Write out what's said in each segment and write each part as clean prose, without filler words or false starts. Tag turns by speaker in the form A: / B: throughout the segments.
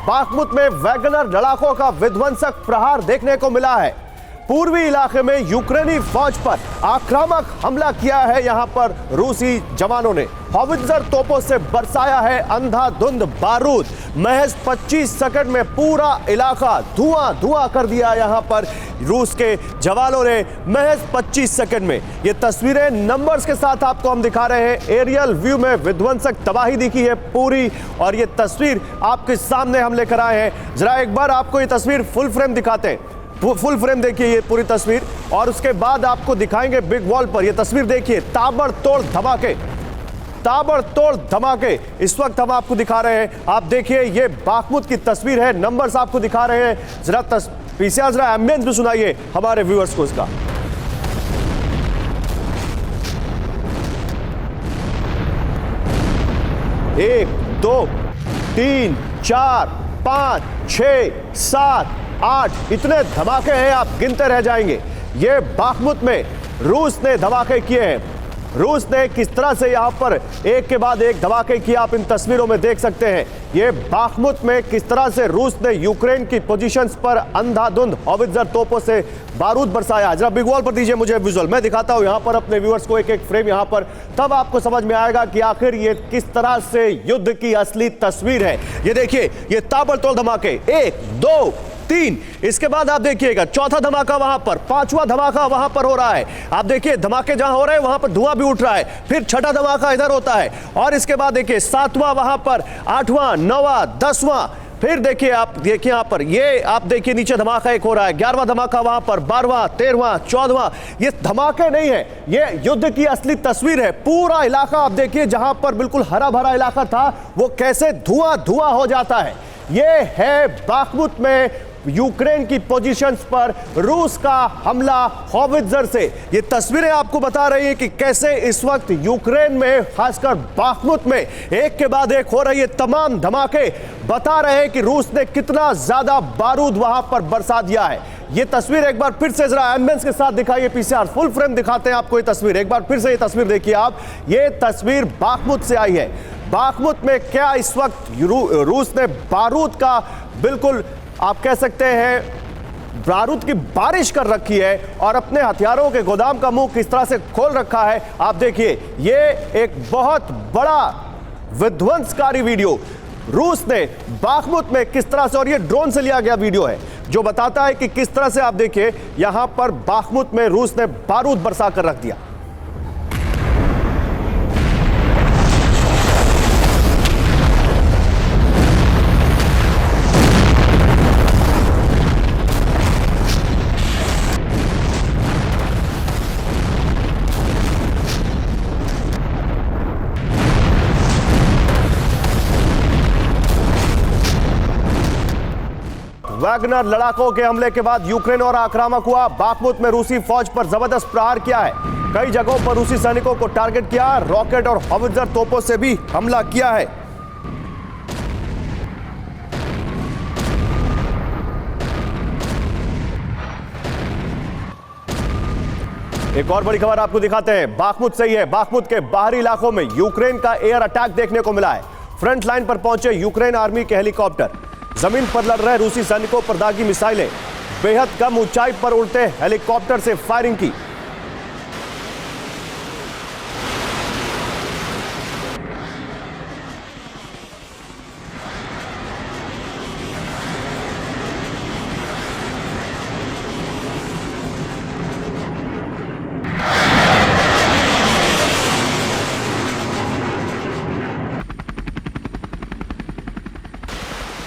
A: Bakhmut में Wagner लड़ाकों का विध्वंसक प्रहार देखने को मिला है। पूर्वी इलाके में यूक्रेनी फौज पर आक्रामक हमला किया है। यहां पर रूसी जवानों ने हॉवित्जर तोपों से बरसाया है अंधाधुंध बारूद। महज 25 सेकंड में पूरा इलाका धुआं धुआं कर दिया। यहां पर रूस के जवानों ने महज 25 सेकंड में। ये तस्वीरें नंबर्स के साथ आपको हम दिखा रहे हैं। एरियल व्यू में विध्वंसक तबाही दिखी है पूरी, और ये तस्वीर आपके सामने हम लेकर आए हैं। जरा एक बार आपको ये तस्वीर फुल फ्रेम दिखाते हैं। फुल फ्रेम देखिए ये पूरी तस्वीर, और उसके बाद आपको दिखाएंगे बिग वॉल पर। ये तस्वीर देखिए, ताबड़तोड़ धमाके, ताबड़तोड़ धमाके इस वक्त हम आपको दिखा रहे हैं। आप देखिए ये बाखमुत की तस्वीर है, नंबर्स आपको दिखा रहे हैं। जरा पीसीआर जरा एम्बियंस भी सुनाइए हमारे व्यूअर्स को इसका। 1 2 3 4 5 6 7 8 इतने धमाके हैं आप गिनते रह जाएंगे। ये बाखमुत में रूस ने धमाके किए हैं। रूस ने किस तरह से यहां पर एक के बाद एक धमाके किए आप इन तस्वीरों में देख सकते हैं। ये बाखमुत में किस तरह से रूस ने यूक्रेन की पोजीशंस पर अंधाधुंध हॉवित्जर तोपों से बारूद बरसाया। जरा बिग वॉल पर दीजिए मुझे विजुअल, मैं दिखाता हूं यहां पर अपने व्यूअर्स को एक एक फ्रेम यहां पर, तब आपको समझ में आएगा कि आखिर ये किस तरह से युद्ध की असली तस्वीर है। ये देखिए ये ताबड़तोड़ धमाके, 1 2 3, इसके बाद आप देखिएगा चौथा धमाका वहां पर, पांचवा धमाका वहां पर हो रहा है। आप देखिए धमाके जहां हो रहे हैं वहां पर धुआं भी उठ रहा है। फिर छठा धमाका इधर होता है, और इसके बाद देखिए सातवां वहां पर, आठवां, नौवां, 10वां, फिर देखिए आप देखिए यहां पर ये आप देखिए नीचे धमाका एक हो रहा है, 11वां धमाका वहां पर, 12वां, 13वां, 14वां। ये धमाके नहीं है, ये युद्ध की असली तस्वीर है। पूरा इलाका आप देखिए जहां पर बिल्कुल हरा भरा इलाका था वो कैसे धुआं धुआं हो जाता है। ये है बाखमुत में यूक्रेन की पोजीशंस पर रूस का हमला हॉवित्जर से। ये तस्वीरें आपको बता रही हैं कि कैसे इस वक्त यूक्रेन में खासकर बाखमुत में एक के बाद एक हो रही है तमाम धमाके, बता रहे हैं कि रूस ने कितना ज्यादा बारूद वहां पर बरसा दिया है। ये तस्वीर एक बार फिर से जरा एम्बियंस के साथ दिखाइए पीसीआर, फुल फ्रेम दिखाते हैं आपको ये तस्वीर। एक बार फिर से ये तस्वीर देखिए आप, ये तस्वीर बाखमुत से आई है। बाखमुत में क्या इस वक्त रूस ने बारूद का बिल्कुल आप कह सकते हैं बारूद की बारिश कर रखी है, और अपने हथियारों के गोदाम का मुंह किस तरह से खोल रखा है। आप देखिए ये एक बहुत बड़ा विध्वंसकारी वीडियो रूस ने बाखमुत में किस तरह से, और ये ड्रोन से लिया गया वीडियो है जो बताता है कि किस तरह से आप देखिए यहां पर बाखमुत में रूस ने बारूद बरसा कर रख दिया। वैगनर लड़ाकों के हमले के बाद यूक्रेन और आक्रामक हुआ। बाखमुत में रूसी फौज पर जबरदस्त प्रहार किया है। कई जगहों पर रूसी सैनिकों को टारगेट किया, रॉकेट और हॉवित्जर तोपों से भी हमला किया है। एक और बड़ी खबर आपको दिखाते हैं, बाखमुत से ही है। बाखमुत के बाहरी इलाकों में यूक्रेन का एयर अटैक देखने को मिला है। फ्रंट लाइन पर पहुंचे यूक्रेन आर्मी के हेलीकॉप्टर, जमीन पर लड़ रहे रूसी सैनिकों पर दागी मिसाइलें, बेहद कम ऊंचाई पर उड़ते हेलीकॉप्टर से फायरिंग की।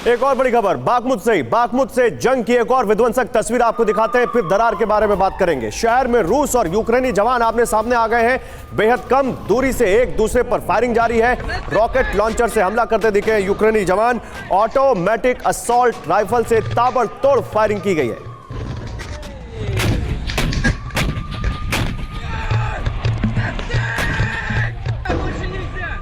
A: एक और बड़ी खबर बाखमुत से जंग की एक और विध्वंसक तस्वीर आपको दिखाते हैं, फिर दरार के बारे में बात करेंगे। शहर में रूस और यूक्रेनी जवान आमने सामने आ गए हैं। बेहद कम दूरी से एक दूसरे पर फायरिंग जारी है। रॉकेट लॉन्चर से हमला करते दिखे यूक्रेनी जवान। ऑटोमेटिक असॉल्ट राइफल से ताबड़तोड़ फायरिंग की गई है।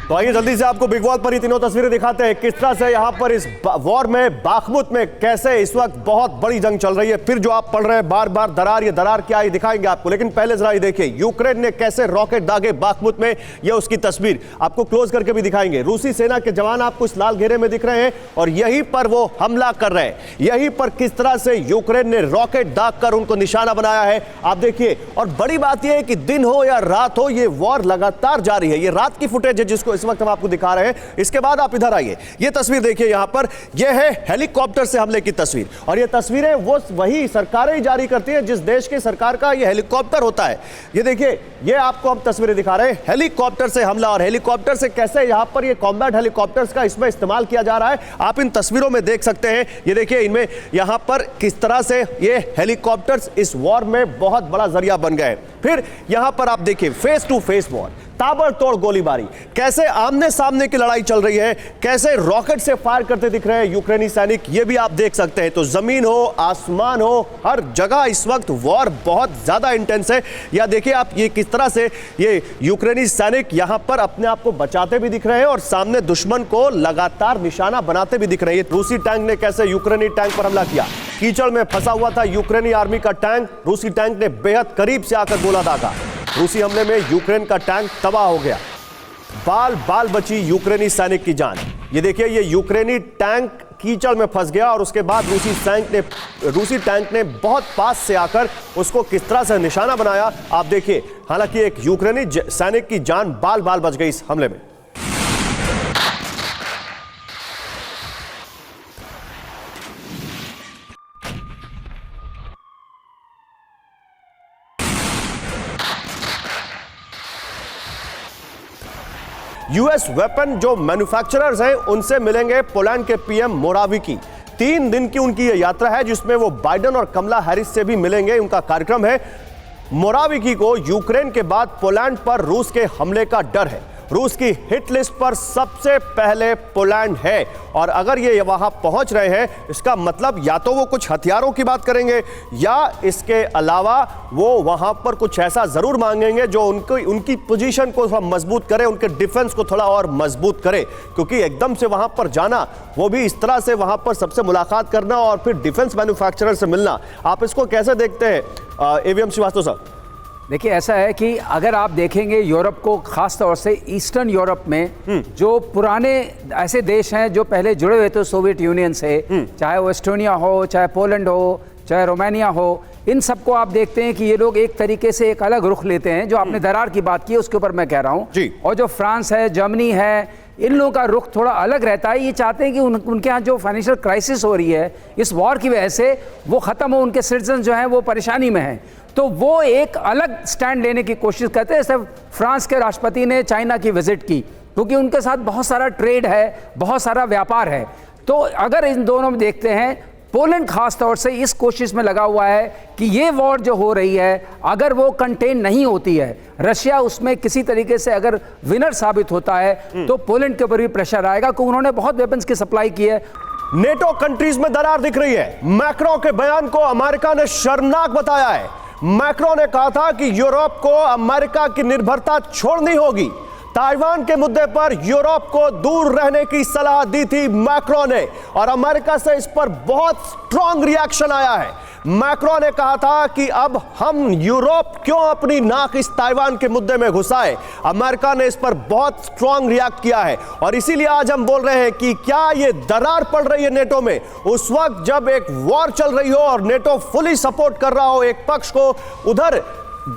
A: तो आइए जल्दी से आपको बिग वॉल पर ही तीनों तस्वीरें दिखाते हैं किस तरह से यहां पर इस वॉर में बाखमुत में कैसे इस वक्त बहुत बड़ी जंग चल रही है। फिर जो आप पढ़ रहे हैं बार बार दरार, ये दरार क्या है दिखाएंगे आपको, लेकिन पहले जरा ये देखिए यूक्रेन ने कैसे रॉकेट दागे बाखमुत में, ये उसकी तस्वीर आपको क्लोज करके भी दिखाएंगे। रूसी सेना के जवान आपको इस लाल घेरे में दिख रहे हैं और यहीं पर वो हमला कर रहे हैं। यहीं पर किस तरह से यूक्रेन ने रॉकेट दाग कर उनको निशाना बनाया है आप देखिए। और बड़ी बात यह है कि दिन हो या रात हो, ये वॉर लगातार जारी है। ये रात की फुटेज है जिसको इस वक्त हम आपको दिखा रहे हैं। इसके बाद आप इधर आइए, ये तस्वीर देखिए, यहां पर यह है हेलीकॉप्टर से हमले की तस्वीर। और ये तस्वीरें वो वही सरकारें ही जारी करती हैं जिस देश की सरकार का ये हेलीकॉप्टर होता है। ये देखिए, ये आपको हम तस्वीरें दिखा रहे हैं हेलीकॉप्टर से हमला और हेलीकॉप्टर से कैसे यहां पर ये कॉम्बैट हेलीकॉप्टर्स का इसमें इस्तेमाल किया जा रहा है। आप इन तस्वीरों में देख सकते हैं, ये देखिए इनमें यहां पर किस तरह से ये हेलीकॉप्टर्स इस वॉर में बहुत बड़ा जरिया बन गए। फिर यहां पर आप देखिए फेस टू फेस वॉर, ताबड़तोड़ गोलीबारी, कैसे आमने सामने की लड़ाई चल रही है, कैसे रॉकेट से फायर करते दिख रहे हैं यूक्रेनी सैनिक, ये भी आप देख सकते हैं। तो जमीन हो आसमान हो, हर जगह इस वक्त वॉर बहुत ज्यादा इंटेंस है। या देखिए आप ये किस तरह से ये यूक्रेनी सैनिक यहां पर अपने आप को बचाते भी दिख रहे हैं और सामने दुश्मन को लगातार निशाना बनाते भी दिख रहे हैं। रूसी टैंक ने कैसे यूक्रेनी टैंक पर हमला किया, कीचड़ में फंसा हुआ था यूक्रेनी आर्मी का टैंक, रूसी टैंक ने बेहद करीब से आकर गोला दागा। रूसी हमले में यूक्रेन का टैंक तबाह हो गया, बाल बाल बची यूक्रेनी सैनिक की जान। ये देखिए, ये यूक्रेनी टैंक कीचड़ में फंस गया और उसके बाद रूसी टैंक ने बहुत पास से आकर उसको किस तरह से निशाना बनाया आप देखिए। हालांकि एक यूक्रेनी सैनिक की जान बाल बाल बच गई इस हमले में। यूएस वेपन जो मैन्युफैक्चरर्स हैं उनसे मिलेंगे पोलैंड के पीएम मोराविकी। 3 दिन की उनकी यह यात्रा है जिसमें वो बाइडेन और कमला हैरिस से भी मिलेंगे। उनका कार्यक्रम है। मोराविकी को यूक्रेन के बाद पोलैंड पर रूस के हमले का डर है। रूस की हिट लिस्ट पर सबसे पहले पोलैंड है और अगर ये वहां पहुंच रहे हैं इसका मतलब या तो वो कुछ हथियारों की बात करेंगे या इसके अलावा वो वहां पर कुछ ऐसा जरूर मांगेंगे जो उनकी पोजीशन को थोड़ा मजबूत करे, उनके डिफेंस को थोड़ा और मजबूत करे। क्योंकि एकदम से वहां पर जाना, वो भी इस तरह से वहां पर सबसे मुलाकात करना और फिर डिफेंस मैन्युफैक्चरर से मिलना, आप इसको कैसे देखते हैं एवीएम श्रीवास्तव साहब?
B: देखिए, ऐसा है कि अगर आप देखेंगे यूरोप को, खास तौर से ईस्टर्न यूरोप में जो पुराने ऐसे देश हैं जो पहले जुड़े हुए थे सोवियत यूनियन से, चाहे वो एस्टोनिया हो, चाहे पोलैंड हो, चाहे रोमानिया हो, इन सबको आप देखते हैं कि ये लोग एक तरीके से एक अलग रुख लेते हैं। जो आपने दरार की बात की है उसके ऊपर मैं कह रहा हूँ। और जो फ्रांस है, जर्मनी है, इन लोगों का रुख थोड़ा अलग रहता है। ये चाहते हैं कि उनके यहाँ जो फाइनेंशियल क्राइसिस हो रही है इस वॉर की वजह से वो ख़त्म हो, उनके सिटीजन जो हैं वो परेशानी में हैं, तो वो एक अलग स्टैंड लेने की कोशिश करते हैं। जैसे फ्रांस के राष्ट्रपति ने चाइना की विजिट की क्योंकि उनके साथ बहुत सारा ट्रेड है, बहुत सारा व्यापार है। तो अगर इन दोनों में देखते हैं, पोलैंड खास तौर से इस कोशिश में लगा हुआ है कि ये वॉर जो हो रही है अगर वो कंटेन नहीं होती है, रशिया उसमें किसी तरीके से अगर विनर साबित होता है तो पोलैंड के ऊपर भी प्रेशर आएगा क्योंकि उन्होंने बहुत वेपन्स की सप्लाई की है।
A: नेटो कंट्रीज में दरार दिख रही है। मैक्रो के बयान को अमेरिका ने शर्मनाक बताया है। मैक्रो ने कहा था कि यूरोप को अमेरिका की निर्भरता छोड़नी होगी। ताइवान के मुद्दे पर यूरोप को दूर रहने की सलाह दी थी मैक्रो ने और अमेरिका से इस पर बहुत स्ट्रांग रिएक्शन आया है। मैक्रो ने कहा था कि अब हम यूरोप क्यों अपनी नाक इस ताइवान के मुद्दे में घुसाए। अमेरिका ने इस पर बहुत स्ट्रांग रिएक्ट किया है और इसीलिए आज हम बोल रहे हैं कि क्या ये दरार पड़ रही है नेटो में उस वक्त जब एक वॉर चल रही हो और नेटो फुली सपोर्ट कर रहा हो एक पक्ष को, उधर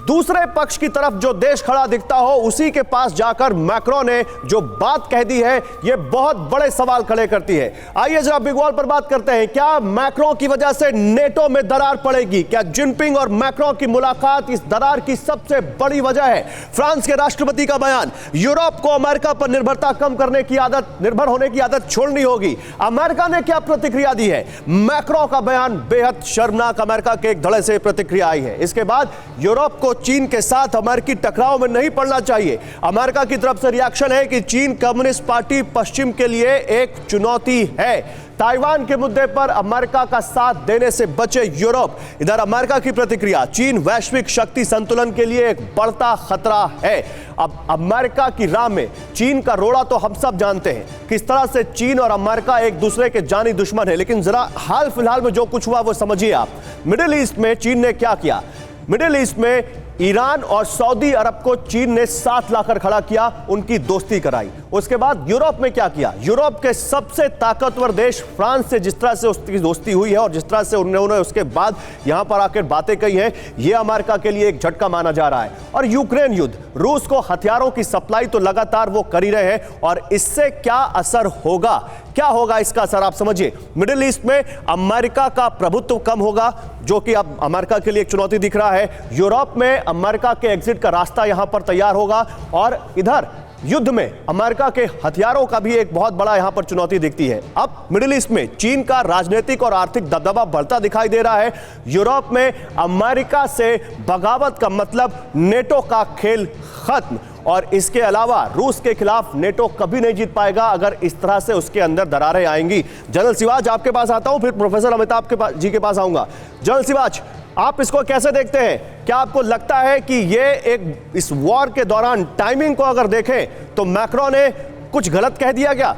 A: दूसरे पक्ष की तरफ जो देश खड़ा दिखता हो उसी के पास जाकर मैक्रो ने जो बात कह दी है यह बहुत बड़े सवाल खड़े करती है। आइए जरा बिग वॉल पर बात करते हैं। क्या मैक्रो की वजह से नेटो में दरार पड़ेगी? क्या जिनपिंग और मैक्रो की मुलाकात इस दरार की सबसे बड़ी वजह है? फ्रांस के राष्ट्रपति का बयान, यूरोप को अमेरिका पर निर्भर होने की आदत छोड़नी होगी। अमेरिका ने क्या प्रतिक्रिया दी है? मैक्रो का बयान बेहद शर्मनाक, अमेरिका के एक धड़े से प्रतिक्रिया आई है। इसके बाद यूरोप को चीन के साथ अमेरिकी टकराव में नहीं पड़ना चाहिए। अमेरिका की तरफ से रिएक्शन है कि चीन कम्युनिस्ट पार्टी पश्चिम के लिए एक चुनौती है। ताइवान के मुद्दे पर अमेरिका का साथ देने से बचे यूरोप। इधर अमेरिका की प्रतिक्रिया, चीन वैश्विक शक्ति संतुलन के लिए एक बढ़ता खतरा है। अब अमेरिका की राह में चीन का रोड़ा तो हम सब जानते हैं, किस तरह से चीन और अमेरिका एक दूसरे के जानी दुश्मन है। लेकिन जरा हाल फिलहाल में जो कुछ हुआ वो समझिए आप। मिडिल ईस्ट में चीन ने क्या किया? मिडिल ईस्ट में ईरान और सऊदी अरब को चीन ने साथ लाकर खड़ा किया, उनकी दोस्ती कराई। उसके बाद यूरोप में क्या किया? यूरोप के सबसे ताकतवर देश फ्रांस से जिस तरह से उसकी दोस्ती हुई है और जिस तरह से उन्होंने उसके बाद यहां पर आकर बातें कही हैं, यह अमेरिका के लिए एक झटका माना जा रहा है। और यूक्रेन युद्ध, रूस को हथियारों की सप्लाई तो लगातार वो कर ही रहे हैं, और इससे क्या असर होगा, क्या होगा इसका असर आप समझिए। मिडिल ईस्ट में अमेरिका का प्रभुत्व कम होगा, जो कि अब अमेरिका के लिए एक चुनौती दिख रहा है। यूरोप में अमेरिका के एग्जिट का रास्ता यहां पर तैयार होगा, और इधर युद्ध में अमेरिका के हथियारों का भी एक बहुत बड़ा यहां पर चुनौती दिखती है। अब मिडिल ईस्ट में चीन का राजनीतिक और आर्थिक दबदबा बढ़ता दिखाई दे रहा है। यूरोप में अमेरिका से बगावत का मतलब नेटो का खेल खत्म, और इसके अलावा रूस के खिलाफ नेटो कभी नहीं जीत पाएगा अगर इस तरह से उसके अंदर दरारें आएंगी। जनरल सिवाच, आपके पास आता हूं, फिर प्रोफेसर अमिताभ जी के पास आऊंगा। जनरल सिवाच, आप इसको कैसे देखते हैं? क्या आपको लगता है कि ये एक इस वॉर के दौरान टाइमिंग को अगर देखें तो मैक्रो ने कुछ गलत कह दिया क्या?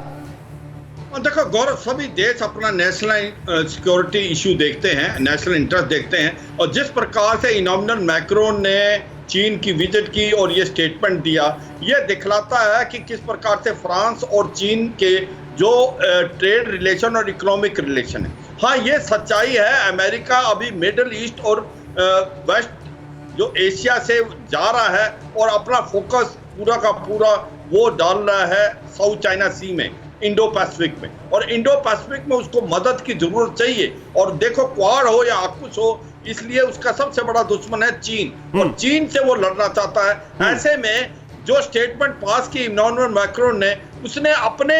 C: देखो गौरव, सभी देश अपना नेशनल सिक्योरिटी इशू देखते हैं, नेशनल इंटरेस्ट देखते हैं, और जिस प्रकार से इमैनुअल मैक्रोन ने चीन की विजिट की और ये स्टेटमेंट दिया, ये दिखलाता है कि किस प्रकार से फ्रांस और चीन के जो ट्रेड रिलेशन और इकोनॉमिक रिलेशन है। हाँ, ये सच्चाई है, अमेरिका अभी मिडिल ईस्ट और वेस्ट जो एशिया से जा रहा है और अपना फोकस पूरा का पूरा वो डाल रहा है साउथ चाइना सी में, इंडो पैसिफिक में, और इंडो पैसिफिक में उसको मदद की जरूरत चाहिए। और देखो, क्वाड हो या आकुश हो, इसलिए उसका सबसे बड़ा दुश्मन है चीन, और चीन से वो लड़ना चाहता है। ऐसे में जो स्टेटमेंट पास की इमैनुअल मैक्रोन ने, उसने अपने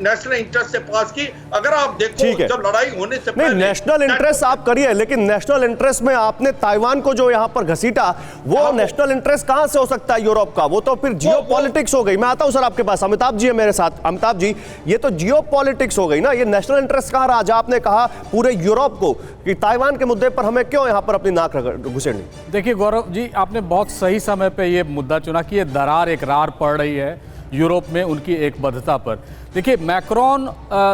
C: नेशनल इंटरेस्ट से पास की। अगर आप देखो, जब लड़ाई होने से
A: पहले नेशनल इंटरेस्ट आप करिए, लेकिन नेशनल इंटरेस्ट में आपने ताइवान को जो यहां पर घसीटा, वो नेशनल इंटरेस्ट कहां से हो सकता है यूरोप का? वो तो फिर जियोपॉलिटिक्स हो गई। मैं आता हूं सर आपके पास, अमिताभ जी है मेरे साथ। अमिताभ जी, ये तो जियोपॉलिटिक्स हो गई ना, ये नेशनल इंटरेस्ट कहां रहा? जहां आपने कहा पूरे यूरोप को कि ताइवान के मुद्दे पर हमें क्यों यहां पर अपनी नाक घुसेड़नी?
D: देखिए गौरव जी, आपने बहुत सही समय पे ये मुद्दा चुना कि ये दरार एक रार पड़ रही है यूरोप में उनकी एकबद्धता पर। देखिए, मैक्रोन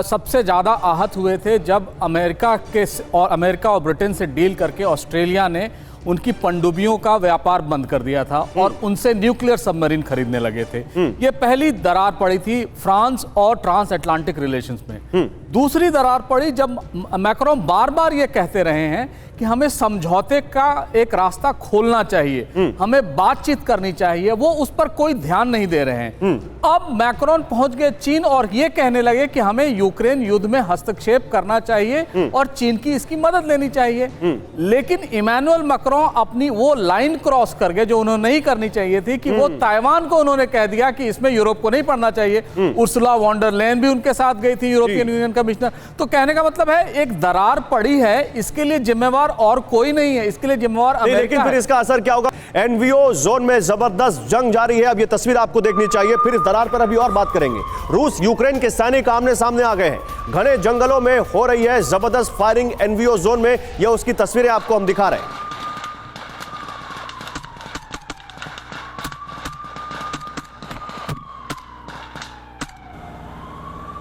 D: सबसे ज़्यादा आहत हुए थे जब अमेरिका और ब्रिटेन से डील करके ऑस्ट्रेलिया ने उनकी पनडुब्बियों का व्यापार बंद कर दिया था और उनसे न्यूक्लियर सबमरीन खरीदने लगे थे। ये पहली दरार पड़ी थी फ्रांस और ट्रांस अटलांटिक रिलेशंस में। दूसरी दरार पड़ी जब मैक्रोन बार बार ये कहते रहे हैं कि हमें समझौते का एक रास्ता खोलना चाहिए, हमें बातचीत करनी चाहिए, वो उस पर कोई ध्यान नहीं दे रहे हैं। अब मैक्रोन पहुंच गए चीन और ये कहने लगे कि हमें यूक्रेन युद्ध में हस्तक्षेप करना चाहिए और चीन की इसकी मदद लेनी चाहिए। लेकिन इमैनुअल मैक्रोन अपनी वो लाइन क्रॉस कर गए जो उन्होंने नहीं करनी चाहिए थी, कि वो ताइवान को उन्होंने कह दिया कि इसमें यूरोप को नहीं पड़ना चाहिए। उर्सुला वॉन डर लेयन भी उनके साथ गई थी, यूरोपियन यूनियन कमिश्नर। तो कहने का मतलब है एक दरार पड़ी है, इसके लिए जिम्मेवार और कोई नहीं है, इसके लिए जिम्मेवार अमेरिका।
A: लेकिन फिर इसका असर क्या होगा? एनवीओ जोन में जबरदस्त जंग जारी है, अब ये तस्वीर आपको देखनी चाहिए। फिर इस दरार पर अभी और बात करेंगे। रूस यूक्रेन के सैनिक आमने सामने आ गए हैं, घने जंगलों में हो रही है जबरदस्त फायरिंग एनवीओ जोन में। ये उसकी तस्वीरें आपको हम दिखा रहे हैं।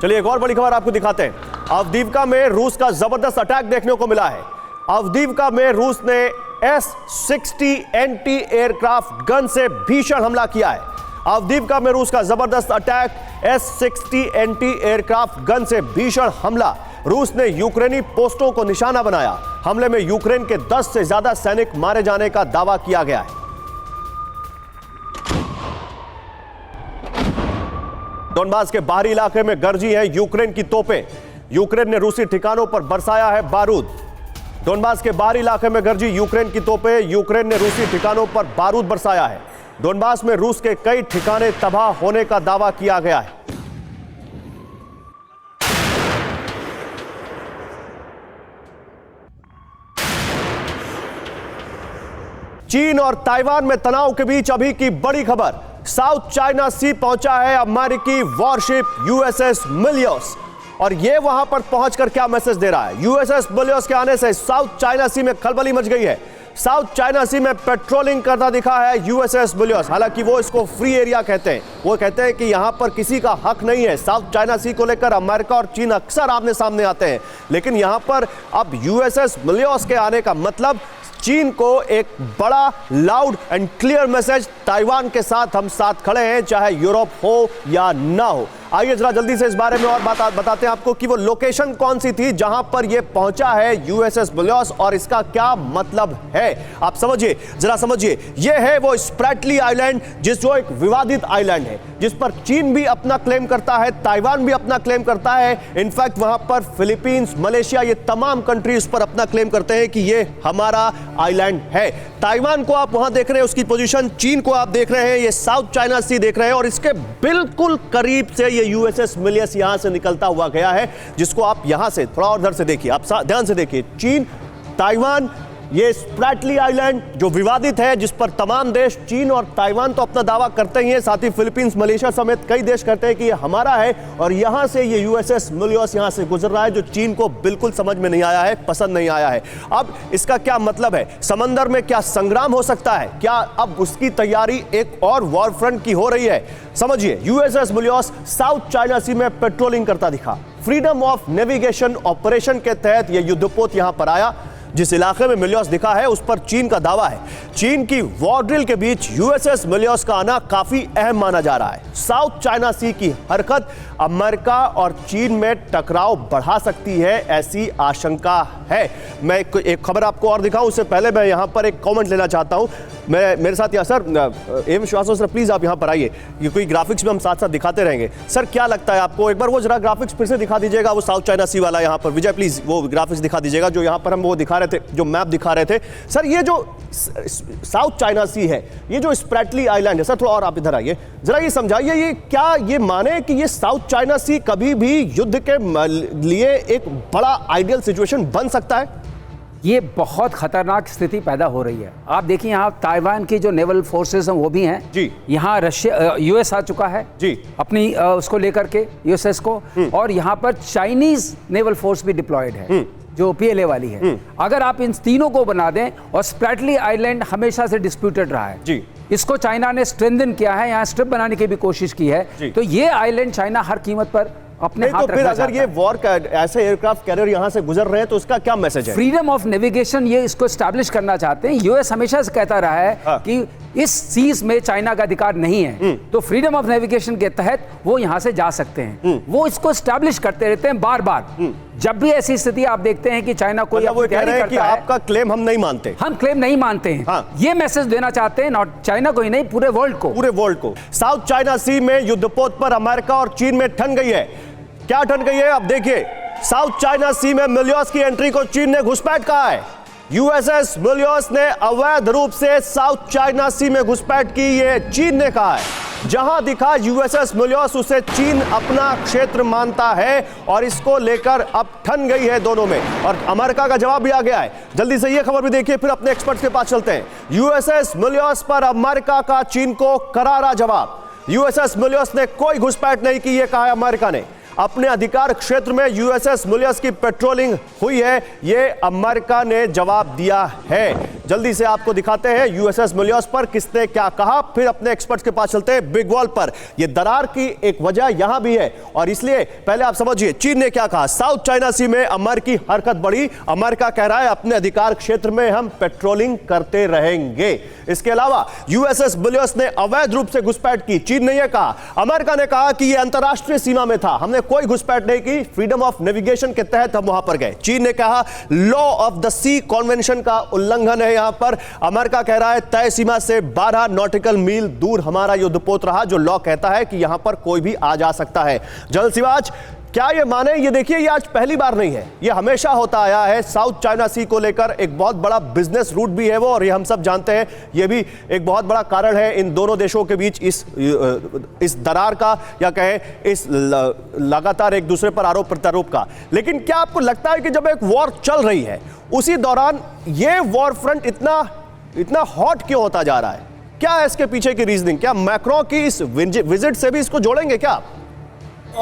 A: चलिए एक और बड़ी खबर आपको दिखाते हैं। अवदीवका में रूस का जबरदस्त अटैक देखने को मिला है। अवदीवका में रूस ने S-60 एंटी एयरक्राफ्ट गन से भीषण हमला किया है। अवदीवका में रूस का जबरदस्त attack, S-60 anti aircraft gun से भीषण हमला। रूस ने यूक्रेनी पोस्टों को निशाना बनाया। हमले में यूक्रेन के 10 से ज्यादा सैनिक मारे जाने का दावा किया गया है। डोनबास के बाहरी इलाके में गरजी हैं यूक्रेन की तोपें। यूक्रेन ने रूसी ठिकानों पर बरसाया है बारूद। डोनबास के बाहरी इलाके में गरजी यूक्रेन की तोपें। यूक्रेन ने रूसी ठिकानों पर बारूद बरसाया है। डोनबास में रूस के कई ठिकाने तबाह होने का दावा किया गया है। चीन और ताइवान में तनाव के बीच अभी की बड़ी खबर, साउथ चाइना सी पहुंचा है अमेरिकी वॉरशिप यूएसएस मिलियोस। और ये वहां पर पहुंचकर क्या मैसेज दे रहा है? यूएसएस मिलियोस के आने से साउथ चाइना सी में खलबली मच गई है। साउथ चाइना सी में पेट्रोलिंग करता दिखा है यूएसएस मिलियोस। हालांकि वो इसको फ्री एरिया कहते हैं, वो कहते हैं कि यहां पर किसी का हक नहीं है। साउथ चाइना सी को लेकर अमेरिका और चीन अक्सर आमने सामने आते हैं, लेकिन यहां पर अब यूएसएस मिलियोस के आने का मतलब चीन को एक बड़ा loud and clear message, Taiwan के साथ हम साथ खड़े हैं, चाहे यूरोप हो या ना हो। आइए जरा जल्दी से इस बारे में और बताते हैं आपको कि वो लोकेशन कौन सी थी जहां पर ये पहुंचा है यूएसएस मिलियोस और इसका क्या मतलब है। आप समझिए, जरा समझिए, ये है वो स्प्रैटली आइलैंड जो एक विवादित आइलैंड है, जिस पर चीन भी अपना क्लेम करता है, ताइवान भी अपना क्लेम करता है। इनफैक्ट वहां पर फिलीपींस, मलेशिया, ये तमाम कंट्रीज पर अपना क्लेम करते हैं कि ये हमारा आइलैंड है। ताइवान को आप वहां देख रहे हैं उसकी पोजीशन, चीन को आप देख रहे हैं, ये साउथ चाइना सी देख रहे हैं और इसके बिल्कुल करीब से ये यूएसएस मिलियोस यहां से निकलता हुआ गया है, जिसको आप यहां से थोड़ा और इधर से देखिए, आप ध्यान से देखिए। चीन, ताइवान, ये स्प्रैटली आइलैंड जो विवादित है, जिस पर तमाम देश, चीन और ताइवान तो अपना दावा करते ही हैं, साथ ही फिलीपींस, मलेशिया समेत कई देश कहते हैं कि ये हमारा है। और यहां से ये यूएसएस मिलियोस यहां से गुजर रहा है, जो चीन को बिल्कुल समझ में नहीं आया है, पसंद नहीं आया है। अब इसका क्या मतलब है? समंदर में क्या संग्राम हो सकता है? क्या अब उसकी तैयारी एक और वॉर फ्रंट की हो रही है? समझिए, यूएसएस मिलियोस साउथ चाइना सी में पेट्रोलिंग करता दिखा। फ्रीडम ऑफ नेविगेशन ऑपरेशन के तहत यह युद्धपोत यहां पर आया। जिस इलाके में मिलियोस दिखा है उस पर चीन का दावा है। चीन की वॉर ड्रिल के बीच यूएसएस मिलियोस का आना काफी अहम माना जा रहा है। साउथ चाइना सी की हरकत अमेरिका और चीन में टकराव बढ़ा सकती है, ऐसी आशंका है। मैं एक खबर आपको और दिखाऊं उससे पहले मैं यहां पर एक कमेंट लेना चाहता हूं। मेरे साथ या sir M Srivastava sir, please आप यहां पर आइए, ये कोई ग्राफिक्स में हम साथ साथ दिखाते रहेंगे। सर क्या लगता है आपको, एक बार वो जरा ग्राफिक्स फिर से दिखा दीजिएगा, वो साउथ चाइना सी वाला। यहां पर विजय प्लीज वो ग्राफिक्स दिखा दीजिएगा जो यहां पर हम वो दिखा रहे थे, जो मैप दिखा रहे थे। सर ये जो साउथ चाइना सी है, ये जो स्प्रैटली आइलैंड है, सर थोड़ा और आप इधर आइए, जरा ये समझाइए, ये क्या ये माने कि ये साउथ चाइना सी कभी भी युद्ध के लिए एक बड़ा आइडियल सिचुएशन बन सकता है?
B: ये बहुत खतरनाक स्थिति पैदा हो रही है। आप देखिए यहाँ ताइवान की जो नेवल फोर्सेस हैं वो भी हैं
A: जी,
B: यहाँ रशिया, यूएस आ चुका है
A: जी
B: अपनी उसको लेकर के, यूएसएस को, और यहाँ पर चाइनीज नेवल फोर्स भी डिप्लॉयड है जो पीएलए वाली है। अगर आप इन तीनों को बना दें, और स्प्रैटली आइलैंड हमेशा से डिस्प्यूटेड रहा है
A: जी,
B: इसको चाइना ने स्ट्रेंथन किया है, यहाँ स्ट्रिप बनाने की भी कोशिश की है, तो ये आइलैंड चाइना हर कीमत पर अपने हाथ
A: तो फिर अगर ये वॉर का ऐसे एयरक्राफ्ट कैरियर यहां से गुजर रहे हैं तो उसका क्या मैसेज है?
B: फ्रीडम ऑफ नेविगेशन ये इसको एस्टैब्लिश करना चाहते हैं। यूएस हमेशा से कहता रहा है कि इस सीज में चाइना का अधिकार नहीं है, तो फ्रीडम ऑफ नेविगेशन के तहत वो यहां से जा सकते हैं। वो इसको एस्टैब्लिश करते रहते हैं बार बार। जब भी ऐसी स्थिति आप देखते हैं कि चाइना कोई
A: वो कह रहे हैं कि आपका क्लेम हम नहीं मानते,
B: हम क्लेम नहीं मानते हैं।
A: हाँ।
B: ये मैसेज देना चाहते हैं, नॉट चाइना को ही नहीं, पूरे वर्ल्ड को,
A: पूरे वर्ल्ड को। साउथ चाइना सी में युद्धपोत पर अमेरिका और चीन में ठन गई है। क्या ठन गई है? अब देखिए, साउथ चाइना सी में मिलियोस की एंट्री को चीन ने घुसपैठ कहा है। यूएसएस मिलियोस ने अवैध रूप से साउथ चाइना सी में घुसपैठ की, ये चीन ने कहा है। जहां दिखा यूएसएस मिलियोस, उसे चीन अपना क्षेत्र मानता है और इसको लेकर अब ठन गई है दोनों में, और अमेरिका का जवाब भी आ गया है। जल्दी से ये खबर भी देखिए, फिर अपने एक्सपर्ट्स के पास चलते हैं। यूएसएस मिलियोस पर अमेरिका का चीन को करारा जवाब। यूएसएस मिलियोस ने कोई घुसपैठ नहीं की, ये कहा है अमेरिका ने। अपने अधिकार क्षेत्र में यूएसएस मिलियोस की पेट्रोलिंग हुई है, ये अमेरिका ने जवाब दिया है। जल्दी से आपको दिखाते हैं यूएसएस मिलियोस पर किसने क्या कहा, फिर अपने एक्सपर्ट्स के पास चलते हैं। बिग वॉल पर ये दरार की एक वजह यहां भी है, और इसलिए पहले आप समझिए चीन ने क्या कहा। साउथ चाइना सी में अमेरिकी हरकत बढ़ी। अमेरिका कह रहा है अपने अधिकार क्षेत्र में हम पेट्रोलिंग करते रहेंगे। इसके अलावा यूएसएस मिलियोस ने अवैध रूप से घुसपैठ की, चीन ने यह कहा। अमेरिका ने कहा कि यह अंतरराष्ट्रीय सीमा में था, हमने कोई घुसपैठ नहीं की, फ्रीडम ऑफ नेविगेशन के तहत हम वहां पर गए। चीन ने कहा law of the sea convention का उल्लंघन है यहां पर। अमेरिका कह रहा है तय सीमा से 12 नॉटिकल मील दूर हमारा युद्धपोत रहा, जो लॉ कहता है कि यहां पर कोई भी आ जा सकता है। जनरल सिवाच, क्या ये माने? ये देखिए, ये आज पहली बार नहीं है, ये हमेशा होता आया है। साउथ चाइना सी को लेकर एक बहुत बड़ा बिजनेस रूट भी है वो, और ये हम सब जानते हैं, ये भी एक बहुत बड़ा कारण है इन दोनों देशों के बीच इस दरार का, या कहें इस लगातार एक दूसरे पर आरोप प्रत्यारोप का। लेकिन क्या आपको लगता है कि जब एक वॉर चल रही है, उसी दौरान ये वॉर फ्रंट इतना इतना हॉट क्यों होता जा रहा है? क्या है इसके पीछे की रीजनिंग? क्या मैक्रो की इस विजिट से भी इसको जोड़ेंगे क्या?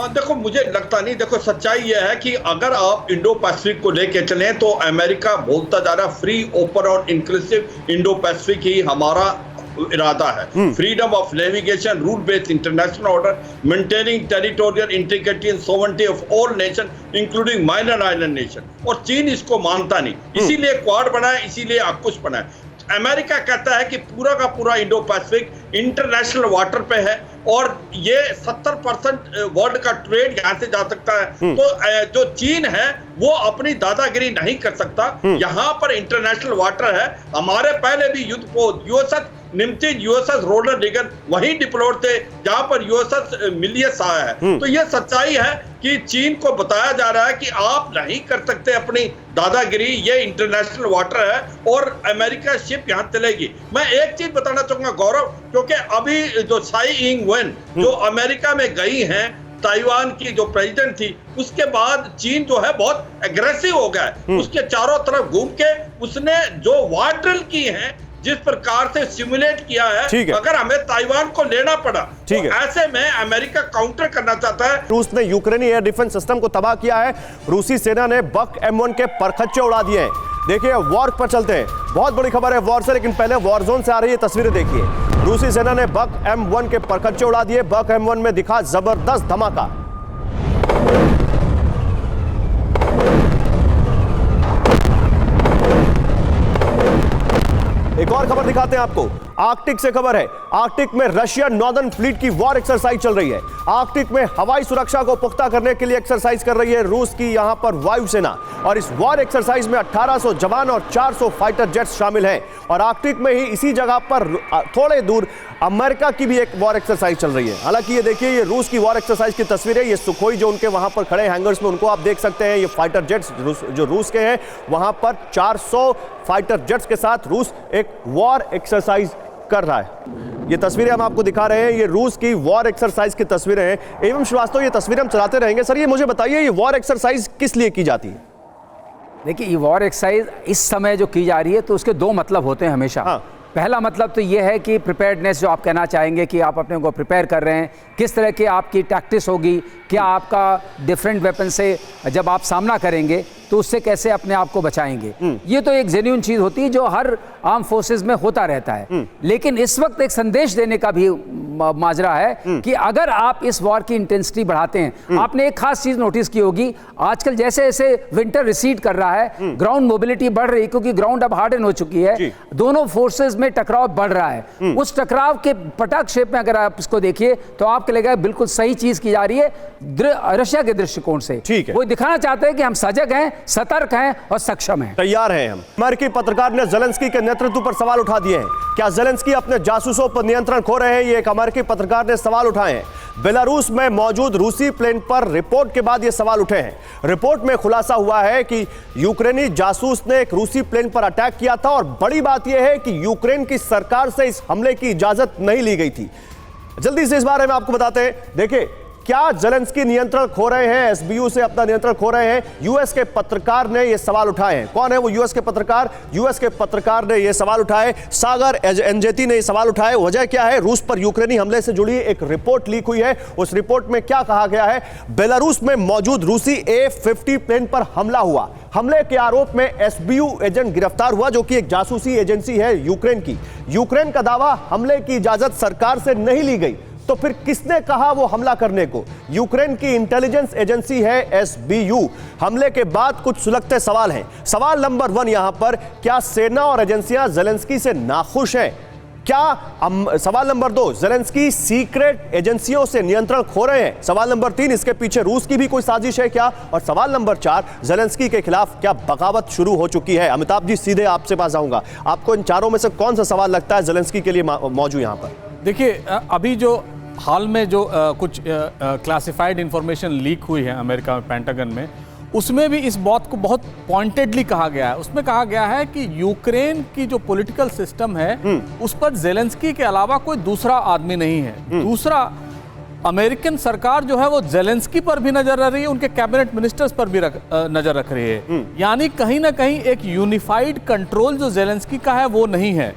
C: देखो, मुझे लगता नहीं। देखो, सच्चाई यह है कि अगर आप इंडो पैसिफिक को लेके चलें तो अमेरिका बोलता जा रहा फ्री, ओपन और इंक्लूसिव इंडो पैसिफिक ही हमारा इरादा है। Freedom of navigation, rule based international order, maintaining territorial integrity and sovereignty of all nation including minor island nation. और चीन इसको मानता नहीं, इसीलिए क्वाड बना है, इसीलिए AUKUS बना है। अमेरिका कहता है कि पूरा का पूरा इंडो पैसिफिक इंटरनेशनल वाटर पे है और ये 70% वर्ल्ड का ट्रेड यहाँ से जा सकता है। तो जो चीन है वो अपनी दादागिरी नहीं कर सकता। यहाँ पर इंटरनेशनल वाटर है। हमारे पहले भी युद्धपोत USS निम्तिन, USS रोनाल्ड रीगन वहीं डिप्लॉयड थे जहां पर USS मिलियस आया है। तो ये सच्चाई है कि चीन को बताया जा रहा है कि आप नहीं कर सकते अपनी दादागिरी, ये इंटरनेशनल वाटर है और अमेरिका शिप यहां चलेगी। मैं एक चीज बताना चाहूंगा गौरव, क्योंकि अभी जो साई इंग वेन जो अमेरिका में गई हैं, ताइवान की जो प्रेसिडेंट थी, उसके बाद चीन जो है बहुत एग्रेसिव हो गया है। उसके चारों तरफ घूम के उसने जो वार ड्रिल की है, जिस प्रकार से सिमुलेट किया है, अगर हमें ताइवान को लेना पड़ा तो ऐसे में अमेरिका काउंटर करना चाहता है।
A: रूस ने यूक्रेनी एयर डिफेंस सिस्टम को तबाह किया है। रूसी सेना ने बक M1 के परखच्चे उड़ा दिए हैं। देखिए, वॉर पर चलते हैं। बहुत बड़ी खबर है वॉर से, लेकिन पहले वॉर जोन से आ रही है तस्वीरें देखिए। रूसी सेना ने बक M1 के परखच्चे उड़ा दिए। बक M1 में दिखा जबरदस्त धमाका। एक और खबर दिखाते हैं आपको। आर्कटिक से खबर है। आर्कटिक में रशिया नॉर्दर्न फ्लीट की वॉर एक्सरसाइज चल रही है। आर्कटिक में हवाई सुरक्षा को पुख्ता करने के लिए एक्सरसाइज कर रही है रूस की यहां पर वायुसेना। और इस वॉर एक्सरसाइज में 1800 जवान और 400 फाइटर जेट्स शामिल हैं। और आर्कटिक में ही इसी जगह पर थोड़े दूर अमेरिका की भी एक वॉर एक्सरसाइज चल रही है। हालांकि ये देखिए, ये रूस की वॉर एक्सरसाइज की तस्वीर है। ये सुखोई जो उनके वहां पर खड़े हैंगर्स में, उनको आप देख सकते हैं। ये फाइटर जेट्स जो रूस के हैं, वहां पर 400 फाइटर जेट्स के साथ रूस एक वॉर एक्सरसाइज कर रहा है। ये तस्वीरें हम आपको दिखा रहे हैं, ये रूस की वॉर एक्सरसाइज की तस्वीरें हैं। एवं श्रीवास्तव, ये तस्वीरें हम चलाते रहेंगे। सर, ये मुझे बताइए, ये वॉर एक्सरसाइज किस लिए की जाती है?
B: देखिए, ये वॉर एक्सरसाइज इस समय जो की जा रही है तो उसके दो मतलब होते हैं हमेशा। पहला मतलब तो ये है कि प्रिपेयर्डनेस, जो आप कहना चाहेंगे कि आप अपने को प्रिपेयर कर रहे हैं, किस तरह की आपकी टैक्टिस होगी, क्या आपका डिफरेंट वेपन से जब आप सामना करेंगे तो उससे कैसे अपने आप को बचाएंगे। ये तो एक जेन्युइन चीज होती है जो हर आर्म फोर्सेस में होता रहता है। लेकिन इस वक्त एक संदेश देने का भी माजरा है कि अगर आप इस वॉर की इंटेंसिटी बढ़ाते हैं, आपने एक खास चीज नोटिस की होगी, आजकल जैसे जैसे विंटर रिसीड कर रहा है, ग्राउंड मोबिलिटी बढ़ रही है क्योंकि ग्राउंड अब हार्डन हो चुकी है, दोनों फोर्सेस में टकराव बढ़ रहा है। उस टकराव के पटाख शेप में अगर आप इसको देखिए तो आपको लगेगा बिल्कुल सही चीज की जा रही है रशिया के दृष्टिकोण से। वो दिखाना चाहते हैं कि हम सजग हैं, सतर्क हैं और सक्षम हैं,
A: तैयार हैं हम। अमेरिकी पत्रकार ने ज़ेलेंस्की के नेतृत्व पर सवाल उठा दिए हैं। क्या ज़ेलेंस्की अपने जासूसों पर नियंत्रण खो रहे हैं? ये एक अमेरिकी पत्रकार ने सवाल उठाए हैं। बेलारूस में मौजूद रूसी प्लेन पर रिपोर्ट के बाद ये सवाल उठे हैं। रिपोर्ट में खुलासा हुआ है कि यूक्रेनी जासूस ने एक रूसी प्लेन पर अटैक किया था और बड़ी बात यह है कि यूक्रेन की सरकार से इस हमले की इजाजत नहीं ली गई थी। जल्दी से इस बारे में आपको बताते हैं। देखिए, क्या ज़ेलेंस्की नियंत्रण खो रहे हैं, एसबीयू से अपना नियंत्रण खो रहे हैं? यूएस के पत्रकार ने यह सवाल उठाए हैं। कौन है वो यूएस के पत्रकार? यूएस के पत्रकार ने यह सवाल उठाए, सागर एंजेती ने यह सवाल उठाए। वजह क्या है? रूस पर यूक्रेनी हमले से जुड़ी एक रिपोर्ट लीक हुई है। उस रिपोर्ट में क्या कहा गया है? बेलारूस में मौजूद रूसी A-50 प्लेन पर हमला हुआ। हमले के आरोप में एसबीयू एजेंट गिरफ्तार हुआ, जो कि एक जासूसी एजेंसी है यूक्रेन की। यूक्रेन का दावा, हमले की इजाजत सरकार से नहीं ली गई। तो फिर किसने कहा वो हमला करने को? यूक्रेन की इंटेलिजेंस एजेंसी है एसबीयू। हमले के बाद कुछ सुलगते सवाल हैं। सवाल नंबर 1 यहां पर, क्या सेना और एजेंसियां ज़ेलेंस्की से नाखुश हैं? क्या सवाल नंबर 2, ज़ेलेंस्की सीक्रेट एजेंसियों से नियंत्रण खो रहे हैं? सवाल नंबर 3, इसके पीछे रूस की भी कोई साजिश है क्या? और सवाल नंबर 4, ज़ेलेंस्की के खिलाफ क्या बगावत शुरू हो चुकी है? अमिताभ जी, सीधे आपसे पास आऊंगा। आपको इन चारों में से कौन सा सवाल लगता है ज़ेलेंस्की के लिए मौजूद यहां पर?
D: देखिए, अभी जो हाल में जो कुछ क्लासिफाइड इंफॉर्मेशन लीक हुई है अमेरिका में, पेंटागन में, उसमें भी इस बात को बहुत पॉइंटेडली कहा गया है। उसमें कहा गया है कि यूक्रेन की जो पॉलिटिकल सिस्टम है उस पर ज़ेलेंस्की के अलावा कोई दूसरा आदमी नहीं है। दूसरा, अमेरिकन सरकार जो है वो जेलेंस्की पर भी नजर रख रही है, उनके कैबिनेट मिनिस्टर्स पर भी नजर रख रही है। यानी कहीं ना कहीं एक यूनिफाइड कंट्रोल जो जेलेंस्की का है वो नहीं है,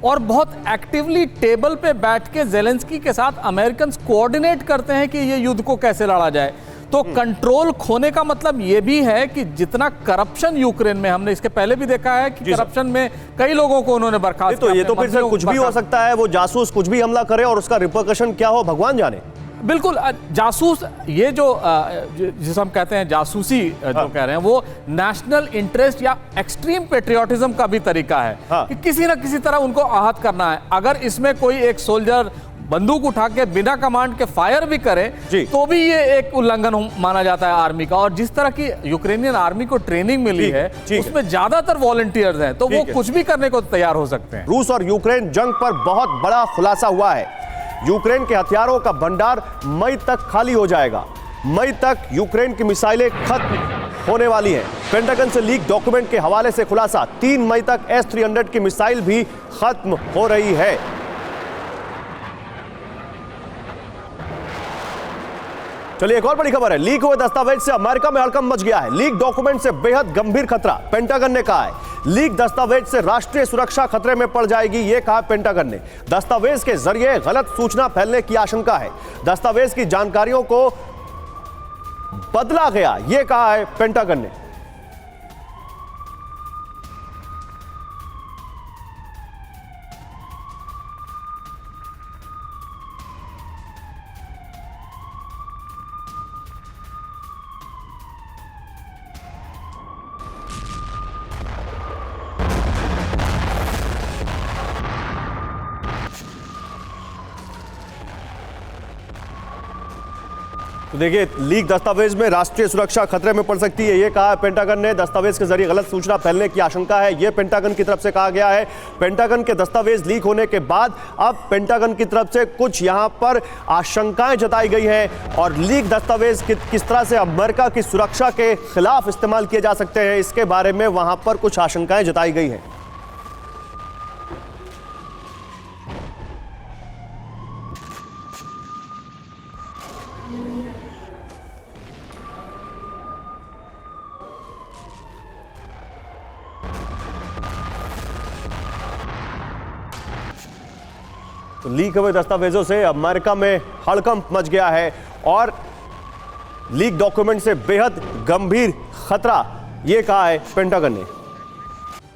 D: और बहुत एक्टिवली टेबल पे बैठ के जेलेंस्की के साथ अमेरिकन कोऑर्डिनेट करते हैं कि ये युद्ध को कैसे लड़ा जाए। तो कंट्रोल खोने का मतलब ये भी है कि जितना करप्शन यूक्रेन में, हमने इसके पहले भी देखा है कि करप्शन में कई लोगों को उन्होंने बर्खास्त
A: किया। तो ये तो फिर सर कुछ भी हो सकता है, वो जासूस कुछ भी हमला करे और उसका रिपरकशन क्या हो भगवान जाने।
D: बिल्कुल, जासूस ये जो जिसे हम कहते हैं जासूसी जो कह रहे हैं, वो नेशनल इंटरेस्ट या एक्सट्रीम पेट्रियोटिज्म का भी तरीका है कि किसी ना किसी तरह उनको आहत करना है। अगर इसमें कोई एक सोल्जर बंदूक उठा के बिना कमांड के फायर भी करे तो भी ये एक उल्लंघन माना जाता है आर्मी का। और जिस तरह की यूक्रेनियन आर्मी को ट्रेनिंग मिली है उसमें ज्यादातर वॉलंटियर्स हैं, तो वो कुछ भी करने को तैयार हो सकते हैं।
A: रूस और यूक्रेन जंग पर बहुत बड़ा खुलासा हुआ है। यूक्रेन के हथियारों का भंडार मई तक खाली हो जाएगा। मई तक यूक्रेन की मिसाइलें खत्म होने वाली हैं। पेंटागन से लीक डॉक्यूमेंट के हवाले से खुलासा, 3 मई तक S-300 की मिसाइल भी खत्म हो रही है। चलिए एक और बड़ी खबर है, लीक हुए दस्तावेज से अमेरिका में हड़कंप मच गया है। लीक डॉक्यूमेंट से बेहद गंभीर खतरा, पेंटागन ने कहा है। लीक दस्तावेज से राष्ट्रीय सुरक्षा खतरे में पड़ जाएगी, यह कहा पेंटागन ने। दस्तावेज के जरिए गलत सूचना फैलने की आशंका है। दस्तावेज की जानकारियों को बदला गया, यह कहा है पेंटागन ने। तो देखिए, लीक दस्तावेज में राष्ट्रीय सुरक्षा खतरे में पड़ सकती है, यह कहा है पेंटागन ने। दस्तावेज के जरिए गलत सूचना फैलने की आशंका है, यह पेंटागन की तरफ से कहा गया है। पेंटागन के दस्तावेज लीक होने के बाद अब पेंटागन की तरफ से कुछ यहां पर आशंकाएं जताई गई हैं, और लीक दस्तावेज किस तरह से अमेरिका की सुरक्षा के खिलाफ इस्तेमाल किए जा सकते हैं, इसके बारे में वहां पर कुछ आशंकाएं जताई गई हैं। तो लीक हुए दस्तावेजों से अमेरिका में हड़कंप मच गया है, और लीक डॉक्यूमेंट से बेहद गंभीर खतरा, यह कहा है पेंटागन ने।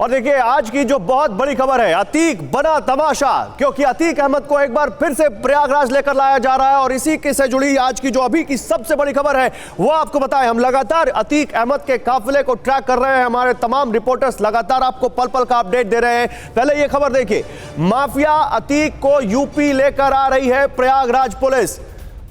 A: और देखिए, आज की जो बहुत बड़ी खबर है, अतीक बना तमाशा, क्योंकि अतीक अहमद को एक बार फिर से प्रयागराज लेकर लाया जा रहा है। और इसी के से जुड़ी आज की जो अभी की सबसे बड़ी खबर है वो आपको बताएं। हम लगातार अतीक अहमद के काफिले को ट्रैक कर रहे हैं, हमारे तमाम रिपोर्टर्स लगातार आपको पल पल का अपडेट दे रहे हैं। पहले ये खबर देखिए, माफिया अतीक को यूपी लेकर आ रही है प्रयागराज पुलिस।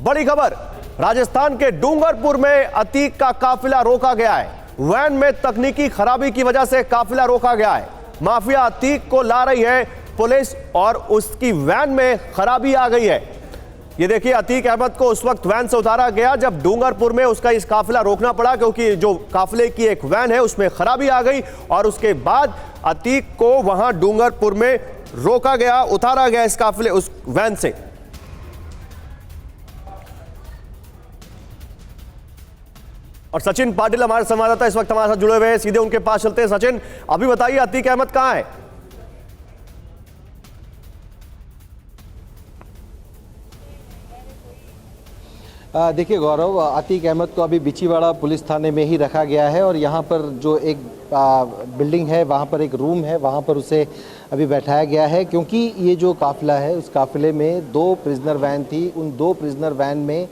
A: बड़ी खबर, राजस्थान के डूंगरपुर में अतीक का काफिला रोका गया है। वैन में तकनीकी खराबी की वजह से काफिला रोका गया है। माफिया अतीक को ला रही है पुलिस, और उसकी वैन में खराबी आ गई है। ये देखिए, अतीक अहमद को उस वक्त वैन से उतारा गया जब डूंगरपुर में उसका इस काफिला रोकना पड़ा, क्योंकि जो काफिले की एक वैन है उसमें खराबी आ गई, और उसके बाद अतीक को वहां डूंगरपुर में रोका गया, उतारा गया इस काफिले उस वैन से। और सचिन पाटिल हमारे संवाददाता इस वक्त हमारे साथ जुड़े हुए हैं, सीधे उनके पास चलते हैं। सचिन, अभी बताइए अतीक अहमद कहां है?
E: देखिए गौरव, अतीक अहमद को अभी बिचीवाड़ा पुलिस थाने में ही रखा गया है, और यहाँ पर जो एक बिल्डिंग है वहाँ पर एक रूम है, वहाँ पर उसे अभी बैठाया गया है। क्योंकि ये जो काफिला है उस काफिले में 2 प्रिजनर वैन थी। उन 2 प्रिजनर वैन में,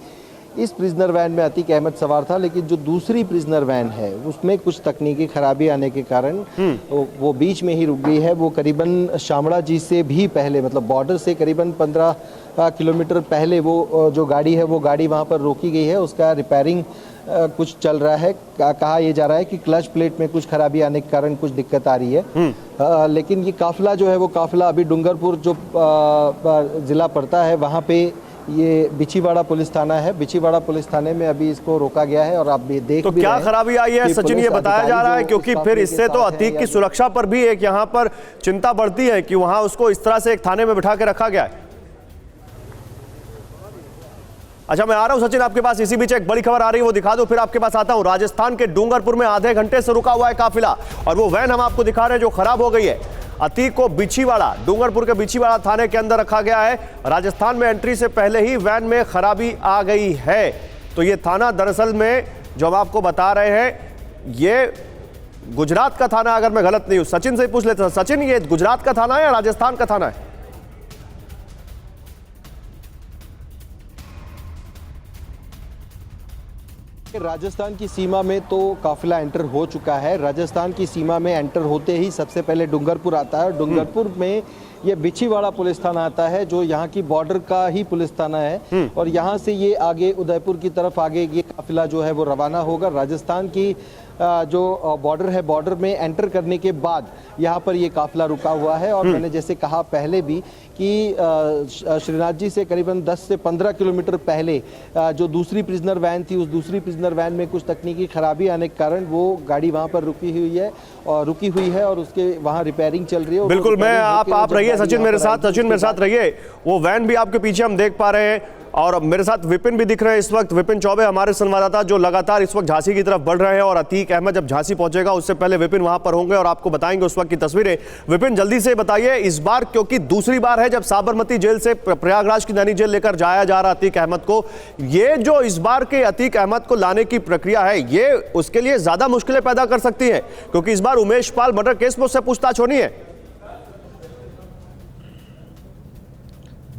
E: इस प्रिजनर वैन में अतीक अहमद सवार था, लेकिन जो दूसरी प्रिजनर वैन है उसमें कुछ तकनीकी खराबी आने के कारण वो बीच में ही रुक गई है। वो करीबन शामड़ा जी से भी पहले, मतलब बॉर्डर से करीबन 15 किलोमीटर पहले वो जो गाड़ी है वो गाड़ी वहाँ पर रोकी गई है। उसका रिपेयरिंग कुछ चल रहा है। कहा यह जा रहा है कि क्लच प्लेट में कुछ खराबी आने के कारण कुछ दिक्कत आ रही है। लेकिन ये काफिला जो है वो काफिला अभी डूंगरपुर जो ज़िला पड़ता है वहाँ पे ये बिचीवाड़ा पुलिस थाना है। बिचीवाड़ा पुलिस थाने में अभी इसको रोका गया है, और आप भी देख
A: तो
E: भी
A: क्या
E: रहे हैं
A: खराबी आई है सचिन, ये बताया जा रहा है, क्योंकि फिर इससे तो अतीक की सुरक्षा पर भी एक यहाँ पर चिंता बढ़ती है कि वहां उसको इस तरह से एक थाने में बिठा के रखा गया है। अच्छा, मैं आ रहा हूं सचिन आपके पास। इसी बीच एक बड़ी खबर आ रही है, वो दिखा दो, फिर आपके पास आता हूं। राजस्थान के डूंगरपुर में आधे घंटे से रुका हुआ है काफिला, और वो वैन हम आपको दिखा रहे हैं जो खराब हो गई है। अतीक को बिछीवाड़ा, डूंगरपुर के बिछीवाड़ा थाने के अंदर रखा गया है। राजस्थान में एंट्री से पहले ही वैन में खराबी आ गई है। तो ये थाना दरअसल में जो हम आपको बता रहे हैं, ये गुजरात का थाना, अगर मैं गलत नहीं हूं। सचिन से पूछ लेते हैं। सचिन, ये गुजरात का थाना है या राजस्थान का थाना है?
E: राजस्थान की सीमा में तो काफिला एंटर हो चुका है। राजस्थान की सीमा में एंटर होते ही सबसे पहले डूंगरपुर आता है। डूंगरपुर में ये बिछीवाड़ा पुलिस थाना आता है, जो यहाँ की बॉर्डर का ही पुलिस थाना है। और यहाँ से ये आगे उदयपुर की तरफ आगे ये काफिला जो है वो रवाना होगा। राजस्थान की जो बॉर्डर है, बॉर्डर में एंटर करने के बाद यहाँ पर ये काफिला रुका हुआ है। और मैंने जैसे कहा पहले भी कि श्रीनाथ जी से करीबन 10 से 15 किलोमीटर पहले जो दूसरी प्रिजनर वैन थी, उस दूसरी प्रिजनर वैन में कुछ तकनीकी खराबी आने के कारण वो गाड़ी वहाँ पर रुकी हुई है और उसके वहाँ रिपेयरिंग चल रही है।
A: बिल्कुल, मैं आप रहिए सचिन मेरे साथ रहिए। वो वैन भी आपके पीछे हम देख पा रहे हैं, और मेरे साथ विपिन भी दिख रहे हैं इस वक्त। विपिन चौबे हमारे संवाददाता, जो लगातार इस वक्त झांसी की तरफ बढ़ रहे हैं, और अतीक अहमद जब झांसी पहुंचेगा उससे पहले विपिन वहां पर होंगे और आपको बताएंगे उस वक्त की तस्वीरें। विपिन, जल्दी से बताइए, इस बार क्योंकि दूसरी बार है जब साबरमती जेल से प्रयागराज की नैनी जेल लेकर जाया जा रहा अतीक अहमद को, ये जो इस बार के अतीक अहमद को लाने की प्रक्रिया है, ये उसके लिए ज्यादा मुश्किलें पैदा कर सकती है, क्योंकि इस बार उमेश पाल मर्डर केस में उससे पूछताछ होनी है।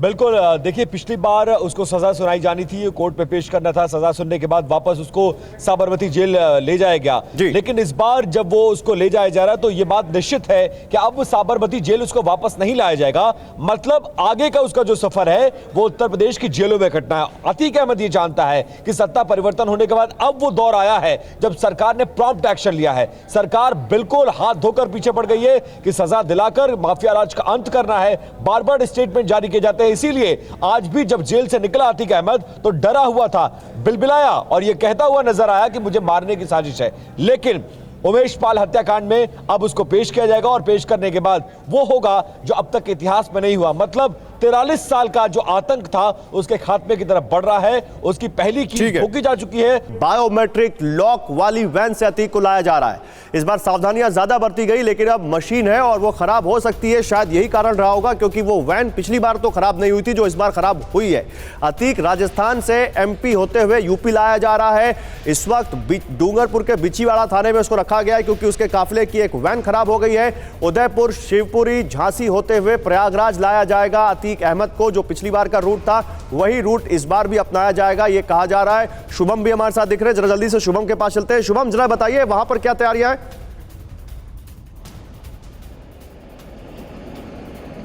F: बिल्कुल, देखिए पिछली बार उसको सजा सुनाई जानी थी, कोर्ट में पेश करना था। सजा सुनने के बाद वापस उसको साबरमती जेल ले जाया गया, लेकिन इस बार जब वो उसको ले जाया जा रहा है तो ये बात निश्चित है कि अब साबरमती जेल उसको वापस नहीं लाया जाएगा। मतलब आगे का उसका जो सफर है वो उत्तर प्रदेश की जेलों में कटना है। अतीक अहमद ये जानता है कि सत्ता परिवर्तन होने के बाद अब वो दौर आया है जब सरकार ने प्रॉम्प्ट एक्शन लिया है। सरकार बिल्कुल हाथ धोकर पीछे पड़ गई है कि सजा दिलाकर माफिया राज का अंत करना है। बार बार स्टेटमेंट जारी किए जाते हैं, इसीलिए आज भी जब जेल से निकला अतीक अहमद तो डरा हुआ था, बिलबिलाया और यह कहता हुआ नजर आया कि मुझे मारने की साजिश है। लेकिन उमेश पाल हत्याकांड में अब उसको पेश किया जाएगा, और पेश करने के बाद वो होगा जो अब तक इतिहास में नहीं हुआ। मतलब 43 साल का जो आतंक था उसके खात्मे की तरफ बढ़ रहा है। उसकी पहली कील ठोकी जा चुकी है।
A: बायोमेट्रिक लॉक वाली वैन से अतीक को लाया जा रहा है। इस बार सावधानियां ज्यादा बरती गई, लेकिन अब मशीन है और वो खराब हो सकती है। शायद यही कारण रहा होगा, क्योंकि वो वैन पिछली बार तो खराब नहीं हुई थी जो इस बार खराब हुई है। अतीक राजस्थान से एमपी होते हुए यूपी लाया जा रहा है। इस वक्त डूंगरपुर के बिछीवाड़ा थाने में उसको रखा गया है, क्योंकि उसके काफिले की एक वैन खराब हो गई है। उदयपुर, शिवपुरी, झांसी होते हुए प्रयागराज लाया जाएगा। अतीक अहमद को जो पिछली बार का रूट था वही रूट इस बार भी अपनाया जाएगा, ये कहा जा रहा है। शुभम भी हमारे साथ दिख रहे हैं, जरा जल्दी से शुभम के पास चलते हैं। शुभम, जरा बताइए वहां पर क्या तैयारियां हैं?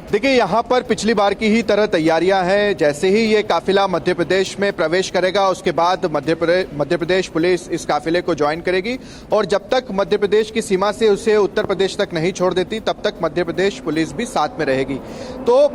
G: देखिए, यहाँ पर पिछली बार की ही तरह तैयारियां हैं। जैसे ही ये काफिला मध्य प्रदेश में प्रवेश करेगा उसके बाद मध्य प्रदेश पुलिस इस काफिले को ज्वाइन करेगी, और जब तक मध्य प्रदेश की सीमा से उसे उत्तर प्रदेश तक नहीं छोड़ देती तब तक मध्य प्रदेश पुलिस भी साथ में रहेगी। तो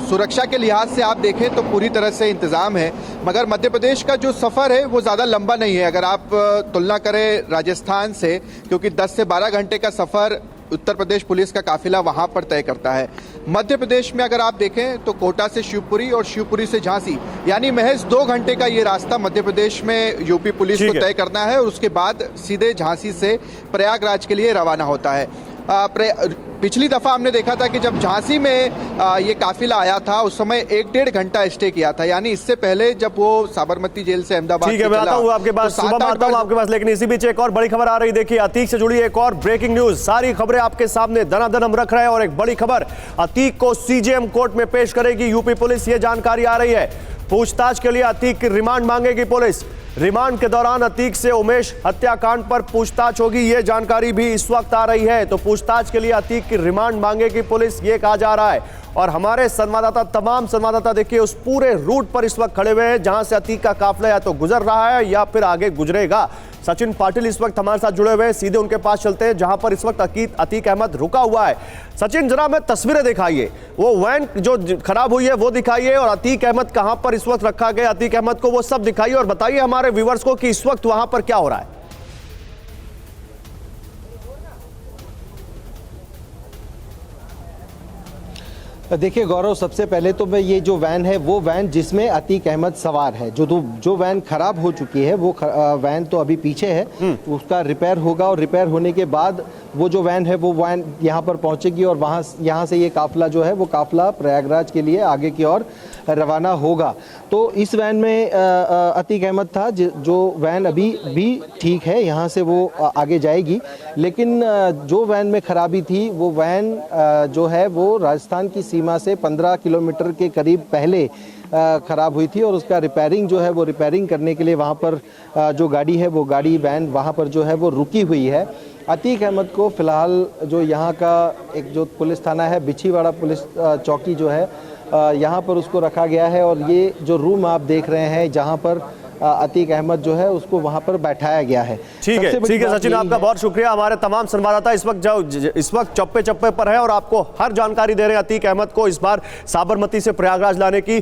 G: सुरक्षा के लिहाज से आप देखें तो पूरी तरह से इंतजाम है, मगर मध्य प्रदेश का जो सफर है वो ज़्यादा लंबा नहीं है अगर आप तुलना करें राजस्थान से, क्योंकि 10 से 12 घंटे का सफर उत्तर प्रदेश पुलिस का काफिला वहां पर तय करता है। मध्य प्रदेश में अगर आप देखें तो कोटा से शिवपुरी और शिवपुरी से झांसी, यानी महज 2 घंटे का ये रास्ता मध्य प्रदेश में यूपी पुलिस को तय करना है, और उसके बाद सीधे झांसी से प्रयागराज के लिए रवाना होता है। पिछली दफा हमने देखा था कि जब झांसी में ये काफिला आया था उस समय 1-1.5 घंटा स्टे किया था, यानी इससे पहले जब वो साबरमती जेल से अहमदाबाद
A: ठीक है, मैं आता हूं आपके पास, सुबह आता हूं आपके पास। लेकिन इसी बीच एक और बड़ी खबर आ रही, देखिए अतीक से जुड़ी एक और ब्रेकिंग न्यूज। सारी खबरें आपके सामने दनादन हम रख रहे हैं, और एक बड़ी खबर, अतीक को सीजेएम कोर्ट में पेश करेगी यूपी पुलिस, ये जानकारी आ रही है। पूछताछ के लिए अतीक की रिमांड मांगेगी पुलिस। रिमांड के दौरान अतीक से उमेश हत्याकांड पर पूछताछ होगी, यह जानकारी भी इस वक्त आ रही है। तो पूछताछ के लिए अतीक की रिमांड मांगेगी पुलिस, यह कहा जा रहा है। और हमारे संवाददाता, तमाम संवाददाता देखिए उस पूरे रूट पर इस वक्त खड़े हुए हैं जहां से अतीक का काफिला या तो गुजर रहा है या फिर आगे गुजरेगा। सचिन पाटिल इस वक्त हमारे साथ जुड़े हुए हैं, सीधे उनके पास चलते हैं जहां पर इस वक्त अतीक अहमद रुका हुआ है। सचिन, जरा हमें तस्वीरें दिखाइए, वो वैन जो खराब हुई है वो दिखाइए, और अतीक अहमद कहां पर इस वक्त रखा गया अतीक अहमद को, वो सब दिखाइए, और बताइए हमारे व्यूअर्स को कि इस वक्त वहां पर क्या हो रहा है।
E: देखिए गौरव, सबसे पहले तो मैं ये जो वैन है वो वैन जिसमें अतीक अहमद सवार है, जो वैन खराब हो चुकी है वो वैन तो अभी पीछे है, उसका रिपेयर होगा और रिपेयर होने के बाद वो जो वैन है वो वैन यहाँ पर पहुँचेगी और यहाँ से ये काफिला जो है वो काफिला प्रयागराज के लिए आगे की ओर रवाना होगा। तो इस वैन में अतीक अहमद था, जो वैन अभी भी ठीक है, यहाँ से वो आगे जाएगी। लेकिन जो वैन में खराबी थी वो वैन जो है वो राजस्थान की सीमा से 15 किलोमीटर के करीब पहले ख़राब हुई थी और उसका रिपेयरिंग जो है वो रिपेयरिंग करने के लिए वहाँ पर जो गाड़ी है वो गाड़ी वैन वहाँ पर जो है वो रुकी हुई है। अतीक अहमद को फ़िलहाल जो यहाँ का एक जो पुलिस थाना है बिछीवाड़ा पुलिस चौकी जो है यहाँ पर उसको रखा गया है और ये जो रूम आप देख रहे हैं जहाँ पर अतीक अहमद जो है उसको वहां पर बैठाया गया है।
A: ठीक है सचिन, आपका बहुत शुक्रिया। हमारे तमाम संवाददाता इस वक्त चप्पे चप्पे पर है और आपको हर जानकारी दे रहे हैं अतीक अहमद को इस बार साबरमती से प्रयागराज लाने की।